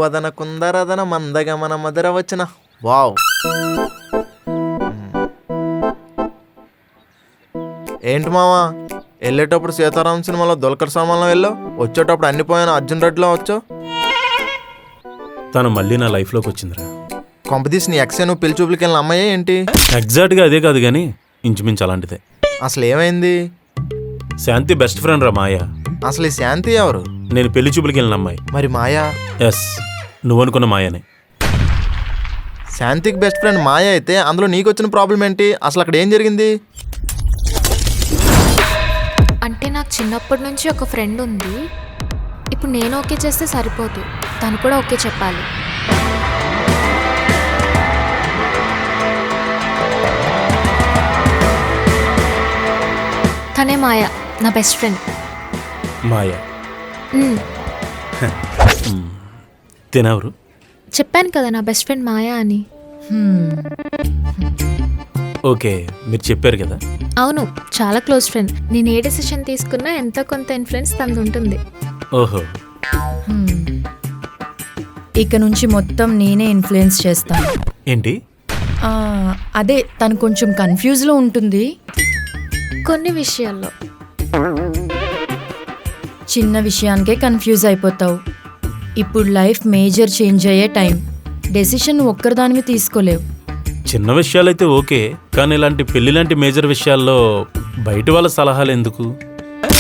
వదన కుందరదన మందగమన మధుర వచ్చిన. వావ్, ఏంటి మావా వెళ్ళేటప్పుడు సీతారాం సినిమాలో దుల్కర్ సల్మాన్లో వెళ్ళావు, వచ్చేటప్పుడు అన్ని పోయిన అర్జున్ రెడ్డిలో వచ్చావు. తను మళ్ళీ నా లైఫ్లోకి వచ్చిందిరా. కొంపదీసి నీ ఎక్సే నువ్వు పెళ్లి చూపులకి వెళ్ళిన అమ్మాయే ఏంటి? ఎగ్జాక్ట్గా అదే కాదు కానీ ఇంచుమించు అలాంటిదే. అసలు ఏమైంది? శాంతి బెస్ట్ ఫ్రెండ్ రా మాయ. అసలు ఈ శాంతి ఎవరు? నేను పెళ్లి చూపులకి వెళ్ళిన అమ్మాయి. మరి మాయా? ఎస్, నువ్వు అనుకున్న మాయనే. శాంతికి బెస్ట్ ఫ్రెండ్ మాయ అయితే అందులో నీకు వచ్చిన ప్రాబ్లం ఏంటి? అసలు అక్కడ ఏం జరిగింది? అంటే నాకు చిన్నప్పటి నుంచి ఒక ఫ్రెండ్ ఉంది. ఇప్పుడు నేను ఓకే చేస్తే సరిపోదు, తను కూడా ఓకే చెప్పాలి. తనే మాయ, నా బెస్ట్ ఫ్రెండ్. మాయ తినవరు? చెప్పాను కదా నా బెస్ట్ ఫ్రెండ్ మాయ అని. ఓకే, మీరు చెప్పారు కదా. అవును, చాలా క్లోజ్ ఫ్రెండ్. నేను ఏ డెసిషన్ తీసుకున్నా ఎంతో కొంత ఇన్ఫ్లుయెన్స్ తనది ఉంటుంది. ఓహో, ఇక నుంచి మొత్తం నేనే ఇన్ఫ్లుయెన్స్ చేస్తాను. ఏంటి? అదే, తను కొంచెం కన్ఫ్యూజ్లో ఉంటుంది కొన్ని విషయాల్లో. చిన్న విషయానికే కన్ఫ్యూజ్ అయిపోతావు. ఇప్పుడు లైఫ్ మేజర్ చేంజ్ అయ్యే టైం. డెసిషన్ ఒక్కరిదానివి తీసుకోలేవు. చిన్న విషయాలైతే ఓకే, కానీ ఇలాంటి పెళ్లి లాంటి మేజర్ విషయాల్లో బయట వాళ్ళ సలహాలు ఎందుకు?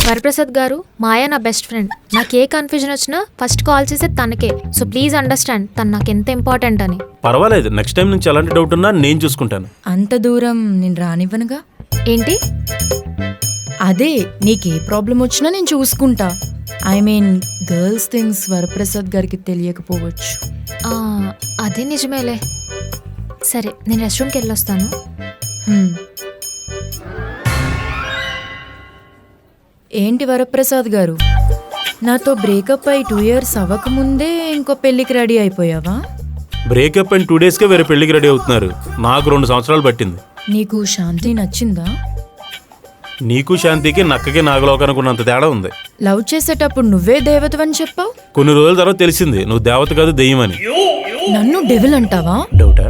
వరప్రసాద్ గారు, మాయ నా బెస్ట్ ఫ్రెండ్. నాకు ఏ కన్ఫ్యూజన్ వచ్చినా ఫస్ట్ కాల్ చేసేది తనకే. సో ప్లీజ్ అండర్స్టాండ్ తను నాకు ఎంత ఇంపార్టెంట్ అని. పర్వాలేదు, నెక్స్ట్ టైం నుంచి ఎలాంటి డౌట్ ఉన్నా నేను చూసుకుంటాను. అంత దూరం నేను రానివ్వనుగా. ఏంటి? అదే, నీకే ప్రాబ్లం వచ్చినా నేను చూసుకుంటా. I mean girls things Varaprasad గారికి తెలియకపోవచ్చు. అదే నిజమేలే. సరే, నేను రెస్టారెంట్కి వెళ్ళొస్తాను. ఏంటి వరప్రసాద్ గారు, నాతో బ్రేకప్ అయి 2 years అవ్వకముందే ఇంకో పెళ్ళికి రెడీ అయిపోయావా? బ్రేకప్ అయిన 2 daysకే వేరే పెళ్లికి రెడీ అవుతున్నారు. నాకు 2 సంవత్సరాలు పట్టింది. నీకు శాంతి నచ్చిందా? నీకు శాంతికి నక్కకి నాగలోకానికి ఉన్నంత తేడా ఉంది. లవ్ చేసేటప్పుడు నువ్వే దేవతవని చెప్పావు. కొన్ని రోజుల తర్వాత తెలిసింది నువ్వు దేవత కాదు దెయ్యమని. నన్ను డెవిల్ అంటావా? డౌటా?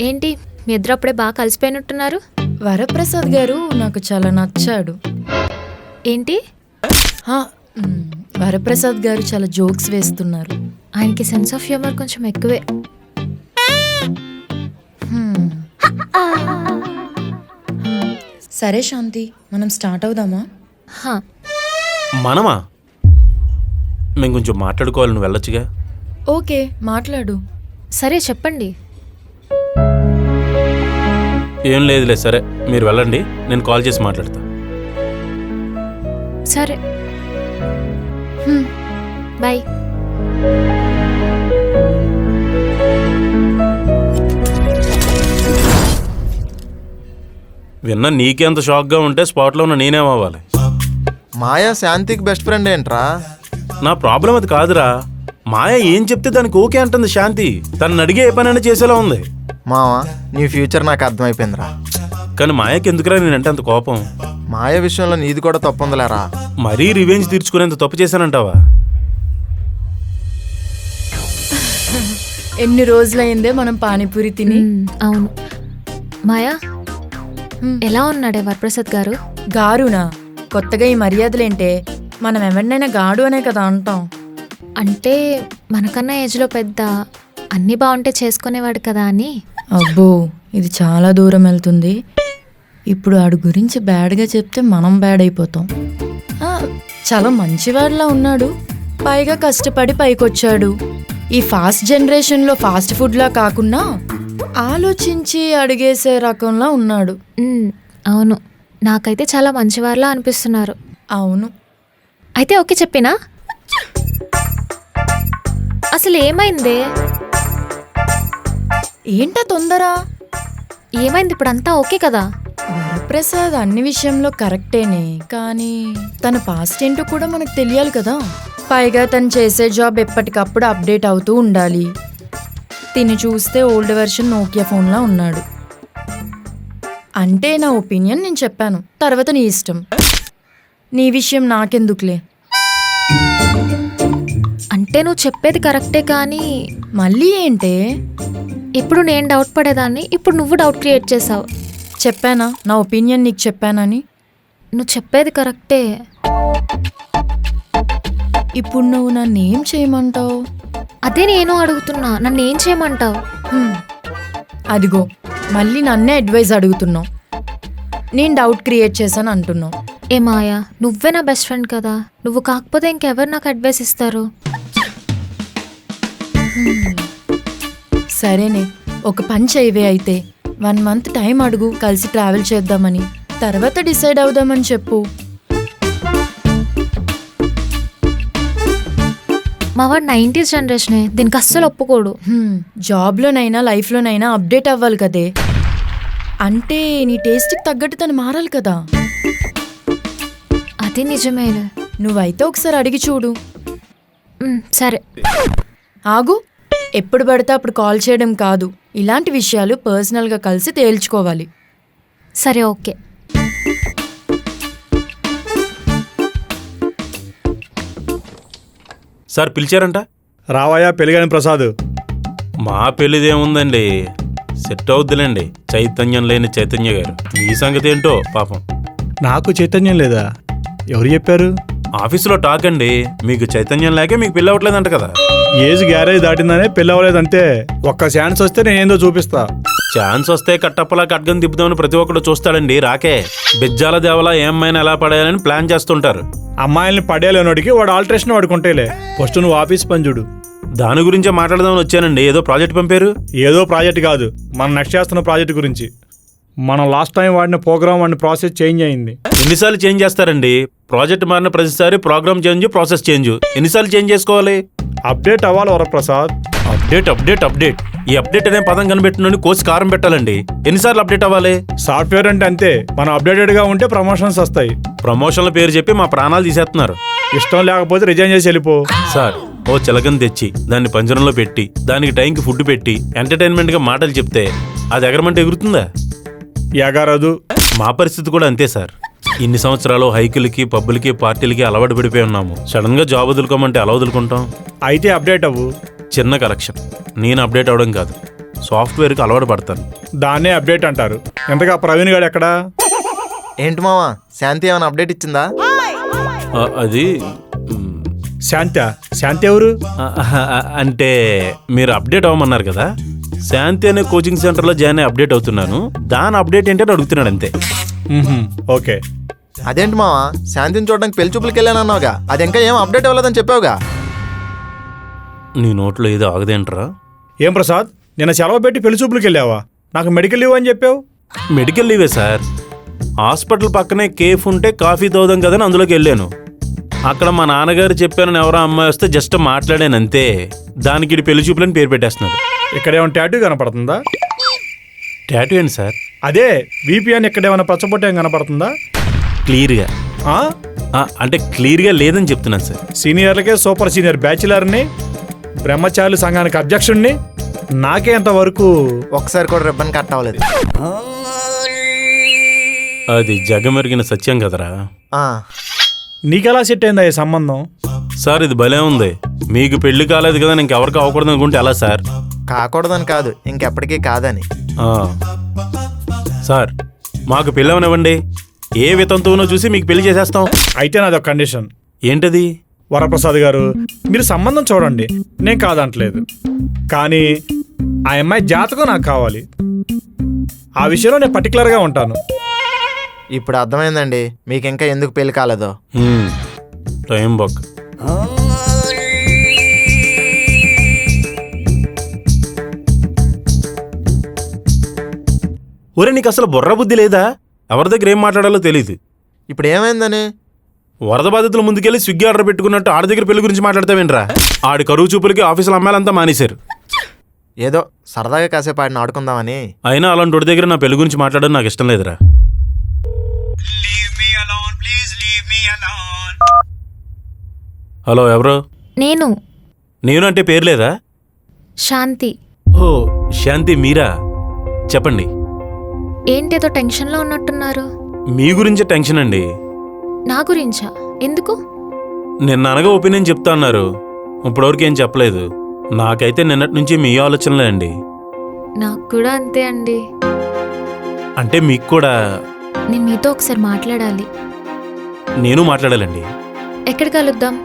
ఏంటి మీ ఇద్దరు అప్పుడే బాగా కలిసిపోయినట్టున్నారు? వరప్రసాద్ గారు నాకు చాలా నచ్చాడు. ఏంటి? వరప్రసాద్ గారు చాలా జోక్స్ వేస్తున్నారు. ఆయనకి సెన్స్ ఆఫ్ హ్యూమర్ కొంచెం ఎక్కువే. సరే శాంతి, మనం స్టార్ట్ అవుదామా? మనమా? మేము కొంచెం మాట్లాడుకోవాలి, నువ్వు వెళ్ళొచ్చుగా. ఓకే, మాట్లాడు. సరే చెప్పండి. ఏం లేదులే, సరే మీరు వెళ్ళండి, నేను కాల్ చేసి మాట్లాడతా. సరే, బాయ్. విన్నా నీకే అంత షాక్గా ఉంటే స్పాట్లో ఉన్న నేనేమవ్వాలి? మాయా శాంతికి బెస్ట్ ఫ్రెండ్ ఏంట్రా? నా ప్రాబ్లం అది కాదురా. మాయ ఏం చెప్తే దానికి ఓకే అంటుంది శాంతి. తనని అడిగే ఏ పనైనా చేసేలా ఉంది. మావా, నీ ఫ్యూచర్ నాకు అర్థమైపోయిందిరా. కానీ మాయకి ఎందుకురా నేనంటే అంత కోపం? మాయ విషయంలో నీది కూడా తప్పు ఉందిలేరా. మరీ రివెంజ్ తీర్చుకునేంత తప్పు చేశానంటావా? ఎన్ని రోజులైందే మనం పానీపూరి తిని. అవును. మాయా, ఎలా ఉన్నాడే వరప్రసాద్ గారు? గారునా? కొత్తగా ఈ మర్యాదలేంటే? మనం ఎవరినైనా గాడు అనే కదా అంటాం. అంటే మనకన్నా ఏజ్లో పెద్ద, అన్నీ బాగుంటే చేసుకునేవాడు కదా అని. అబ్బో, ఇది చాలా దూరం వెళ్తుంది. ఇప్పుడు ఆడు గురించి బ్యాడ్గా చెప్తే మనం బ్యాడ్ అయిపోతాం. చాలా మంచివాడిలా ఉన్నాడు, పైగా కష్టపడి పైకొచ్చాడు. ఈ ఫాస్ట్ జనరేషన్లో ఫాస్ట్ ఫుడ్లా కాకుండా ఆలోచించి అడిగేసే రకంలా ఉన్నాడు. అవును, నాకైతే చాలా మంచివారిలా అనిపిస్తున్నారు. అవును. అయితే ఓకే చెప్పినా? అసలు ఏమైందే? ఏంటా తొందర? ఏమైంది? ఇప్పుడు అంతా ఓకే కదా? వరప్రసాద్ అన్ని విషయంలో కరెక్టేనే, కానీ తన పాస్ట్ ఏంటో కూడా మనకు తెలియాలి కదా. పైగా తను చేసే జాబ్ ఎప్పటికప్పుడు అప్డేట్ అవుతూ ఉండాలి. తిని చూస్తే ఓల్డ్ వెర్షన్ నోకియా ఫోన్లా ఉన్నాడు. అంటే నా ఒపీనియన్ నేను చెప్పాను, తర్వాత నీ ఇష్టం. నీ విషయం నాకెందుకులే. అంటే నువ్వు చెప్పేది కరెక్టే కానీ మళ్ళీ ఏంటే? ఇప్పుడు నేను డౌట్ పడేదాన్ని, ఇప్పుడు నువ్వు డౌట్ క్రియేట్ చేసావు. చెప్పానా నా ఒపీనియన్ నీకు చెప్పానని? నువ్వు చెప్పేది కరెక్టే. ఇప్పుడు నువ్వు నన్ను ఏం చేయమంటావు? అదే నేను అడుగుతున్నా, నన్ను ఏం చేయమంటావు? అదిగో మళ్ళీ నన్నే అడ్వైజ్ అడుగుతున్నావు. నేను డౌట్ క్రియేట్ చేశాను అంటున్నావు. ఏ మాయా, నువ్వే నా బెస్ట్ ఫ్రెండ్ కదా, నువ్వు కాకపోతే ఇంకెవరు నాకు అడ్వైస్ ఇస్తారు? సరేనే, ఒక పని చేయవే అయితే. 1 month టైం అడుగు, కలిసి ట్రావెల్ చేద్దామని. తర్వాత డిసైడ్ అవుదామని చెప్పు. మావాడు 90s జనరేషనే, దీనికి అస్సలు ఒప్పుకోడు. జాబ్లోనైనా లైఫ్లోనైనా అప్డేట్ అవ్వాలి కదే. అంటే నీ టేస్ట్కి తగ్గట్టు తను మారాలి కదా. అది నిజమేలే. నువ్వైతే ఒకసారి అడిగి చూడు. సరే. ఆగు, ఎప్పుడు పడితే అప్పుడు కాల్ చేయడం కాదు. ఇలాంటి విషయాలు పర్సనల్గా కలిసి తేల్చుకోవాలి. సరే, ఓకే. సార్ పిలిచారంట? రావయ్యా పెళ్ళిగాని ప్రసాద్. మా పెళ్ళిదేముందండి, సెట్ అవుద్దిలేండి. చైతన్యం లేని చైతన్య గారు. మీ సంగతి ఏంటో పాపం. నాకు చైతన్యం లేదా? ఎవరు చెప్పారు? ఆఫీసులో టాక్ అండి, మీకు చైతన్యం లేకే మీకు పెళ్ళి అవ్వట్లేదంట కదా. ఏజ్ గ్యారేజ్ దాటిందనే పెళ్ళి అవ్వలేదు అంతే. ఒక్క ఛాన్స్ వస్తే నేనేందో చూపిస్తా. ఛాన్స్ వస్తే కట్టప్పలా కట్గం తిప్పుదామని ప్రతి ఒక్కడు చూస్తాడండి. రాకే బెజ్జాల దేవలా ఏ అమ్మాయిని ఎలా పడేయాలని ప్లాన్ చేస్తుంటారు. అమ్మాయిల్ని పడేలేనోడికి వాడు ఆల్టరేషన్ వాడుకుంటేలే. ఫస్ట్ నువ్వు ఆఫీస్ పని చూడు. దాని గురించే మాట్లాడదామని వచ్చానండి. ఏదో ప్రాజెక్ట్ పంపారు. ఏదో ప్రాజెక్ట్ కాదు, మనం నెక్స్ట్ చేస్తున్న ప్రాజెక్ట్ గురించి. మనం లాస్ట్ టైం వాడిన ప్రోగ్రామ్ వాడిన ప్రాసెస్ చేంజ్ అయింది. ఎన్నిసార్లు చేంజ్ చేస్తారండి? ప్రాజెక్ట్ మారిన ప్రతిసారి ప్రోగ్రామ్ చేంజ్, ప్రాసెస్ చేంజ్. ఎన్నిసార్లు చేంజ్ చేసుకోవాలి? అప్డేట్ అవ్వాలి వరప్రసాద్. Update update update. ఈ అప్డేట్ అనే పదం కనిపెట్టినోని కోసి కారం పెట్టాలండి. ఎన్నిసార్లు అప్డేట్ అవ్వాలి? సాఫ్ట్వేర్ అంటే అంతే, మనం అప్డేటెడ్గా ఉంటే ప్రమోషన్స్ వస్తాయి. ప్రమోషన్ల పేరు చెప్పి మా ప్రాణాలు తీసేస్తున్నారు. ఇష్టం లేకపోతే రిజైన్ చేసి వెళ్ళిపో. సార్, ఓ చిలకని తెచ్చి దాన్ని పంజరంలో పెట్టి దానికి టైంకి ఫుడ్ పెట్టి ఎంటర్టైన్మెంట్గా మాటలు చెప్తే అది ఎగరమంటే ఎగురుతుందా? ఎగరదు. మా పరిస్థితి కూడా అంతే సార్. ఇన్ని సంవత్సరాలు హైకులకి, పబ్బులకి, పార్టీలకి అలవాటు పడిపోయి ఉన్నాము. సడన్ గా జాబ్ వదులుకోమంటే ఎలా వదులుకుంటాం? అయితే అప్డేట్ అవ్వు. చిన్న కరెక్షన్, నేను అప్డేట్ అవ్వడం కాదు, సాఫ్ట్వేర్కి అలవాటు పడతాను. దాన్నే అప్డేట్ అంటారు. ఎంతగా ప్రవీణ్ గారు ఎక్కడా? ఏంటి మావా, శాంతి ఏమైనా అప్డేట్ ఇచ్చిందా? అది శాంతి ఎవరు? అంటే మీరు అప్డేట్ అవ్వమన్నారు కదా, శాంతి అనే కోచింగ్ సెంటర్లో జాయిన్ అయ్యి అప్డేట్ అవుతున్నాను. దాని అప్డేట్ ఏంటని అడుగుతున్నాడు అంతే. ఓకే. అదేంటి మావా, శాంతిని చూడడానికి పెళ్లి చూపులకి వెళ్ళానన్నావుగా, అది ఇంకా ఏం అప్డేట్ అవ్వలేదని చెప్పావుగా. నీ నోట్లో ఏదో ఆగదేంట్రా? ఏం ప్రసాద్, నిన్న సెలవు పెట్టి పెళ్లి చూపులకు వెళ్ళావా? నాకు మెడికల్ లీవ్ అని చెప్పావు. Medical leeway sir. హాస్పిటల్ పక్కనే కేఫ్ ఉంటే కాఫీ తోదాం కదని అందులోకి వెళ్ళాను. అక్కడ మా నాన్నగారు చెప్పానని ఎవరో అమ్మాయి వస్తే జస్ట్ మాట్లాడాను అంతే. దానికి ఇది పెళ్లి చూపులని పేరు పెట్టేస్తున్నాడు. ఇక్కడేమైనా టాటూ కనపడుతుందా? టాటూ ఏంటి సార్? అదే వీపీ అని ఇక్కడేమైనా పచ్చబొట్ట ఏం కనపడుతుందా? క్లియర్గా అంటే క్లియర్గా లేదని చెప్తున్నాను సార్. సీనియర్లకే సూపర్ సీనియర్ బ్యాచిలర్ని, బ్రహ్మచారుల సంఘానికి అధ్యక్షుడిని. నాకే అంతవరకు ఒకసారి కూడా రిబ్బన్ కట్ అవ్వలేదు. అది జగమెరిగిన సత్యం కదరా. నీకెలా సెట్ అయిందా ఈ సంబంధం? సార్ ఇది భలే ఉంది. మీకు పెళ్లి కాలేదు కదా, ఇంకెవరికి అవ్వకూడదు అనుకుంటే ఎలా సార్? కాకూడదని కాదు, ఇంకెప్పటికీ కాదని. సార్, మాకు పెళ్ళి అవనివ్వండి, ఏ వితంతువునో చూసి మీకు పెళ్లి చేసేస్తాం. అయితే నాది ఒక కండిషన్. ఏంటది? వరప్రసాద్ గారు, మీరు సంబంధం చూడండి, నేను కాదంటలేదు. కానీ ఆ అమ్మాయి జాతకం నాకు కావాలి. ఆ విషయంలో నేను పర్టికులర్గా ఉంటాను. ఇప్పుడు అర్థమైందండి మీకు ఇంకా ఎందుకు పెళ్లి కాలేదో. Time back. ఒరే, నీకు అసలు బుర్ర బుద్ధి లేదా? ఎవరి దగ్గర ఏం మాట్లాడాలో తెలియదు. ఇప్పుడు ఏమైందని? వరద బాధితుల ముందుకెళ్ళి స్విగ్గీ ఆర్డర్ పెట్టుకున్నట్టు ఆడి దగ్గర పెళ్లి గురించి మాట్లాడతావేంట్రా? ఆడి కరువు చూపులకి ఆఫీసులో అమ్మాయిలంతా మానేశారు. ఏదో సరదాగా కాసేపు ఆడిని ఆడుకుందామని. అయినా అలాంటి వాడి దగ్గర నా పెళ్లి గురించి మాట్లాడడం నాకు ఇష్టం లేదురా. హలో, ఎవరు? నేను అంటే పేరు లేదా? శాంతి. ఓ శాంతి, మీరా? చెప్పండి. ఏంటేదో టెన్షన్లో ఉన్నట్టున్నారు. మీ గురించే టెన్షన్ అండి. నా గురించా? ఎందుకు? నిన్న అనగా ఒపీనియన్ చెప్తా అన్నారు, ఇప్పటివరకు ఏం చెప్పలేదు. నాకైతే నిన్నటి నుంచి మీ ఆలోచనలే అండి. నాకు కూడా అంతే అండి. అంటే మీకు కూడా నేను మీతో ఒకసారి మాట్లాడాలి. నేను మాట్లాడాలండి. ఎక్కడ కలుద్దాం?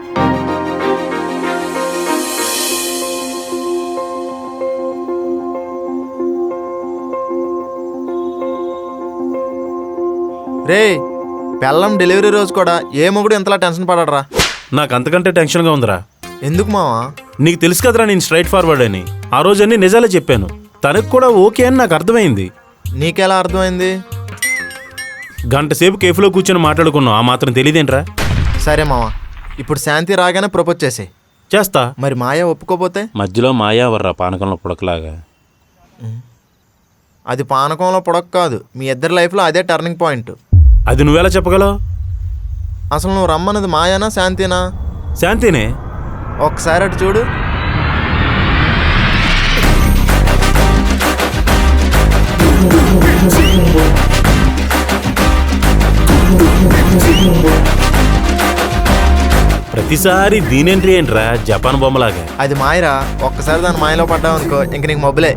రే పెళ్ళం డెలివరీ రోజు కూడా ఏ మొగుడు ఇంతలా టెన్షన్ పడరా? నాకు అంతకంటే టెన్షన్గా ఉందిరా. ఎందుకు మావా? నీకు తెలుసు కదరా నేను స్ట్రైట్ ఫార్వర్డ్ అని. ఆ రోజు అన్ని నిజాలే చెప్పాను. తనకు కూడా ఓకే అని నాకు అర్థమైంది. నీకెలా అర్థమైంది? గంట సేపు కేఫ్లో కూర్చొని మాట్లాడుకున్నాం, ఆ మాత్రం తెలియదేంట్రా? సరే మావా, ఇప్పుడు శాంతి రాగానే ప్రపోజ్ చేసే. చేస్తా. మరి మాయ ఒప్పుకోపోతే? మధ్యలో మాయావర్రా పానకంలో పుడకలాగా. అది పానకంలో పొడక కాదు, మీ ఇద్దరి లైఫ్లో అదే టర్నింగ్ పాయింట్. అది నువ్వెలా చెప్పగలవు? అసలు నువ్వు రమ్మన్నది మాయానా శాంతినా? శాంతినే. ఒకసారి అటు చూడు. ప్రతిసారి దీనేంట్రీ ఏంట్రా జపాన్ బొమ్మలాగా? అది మాయరా, ఒక్కసారి దాని మాయలో పడ్డావు అనుకో ఇంక నీకు మొబ్బలే.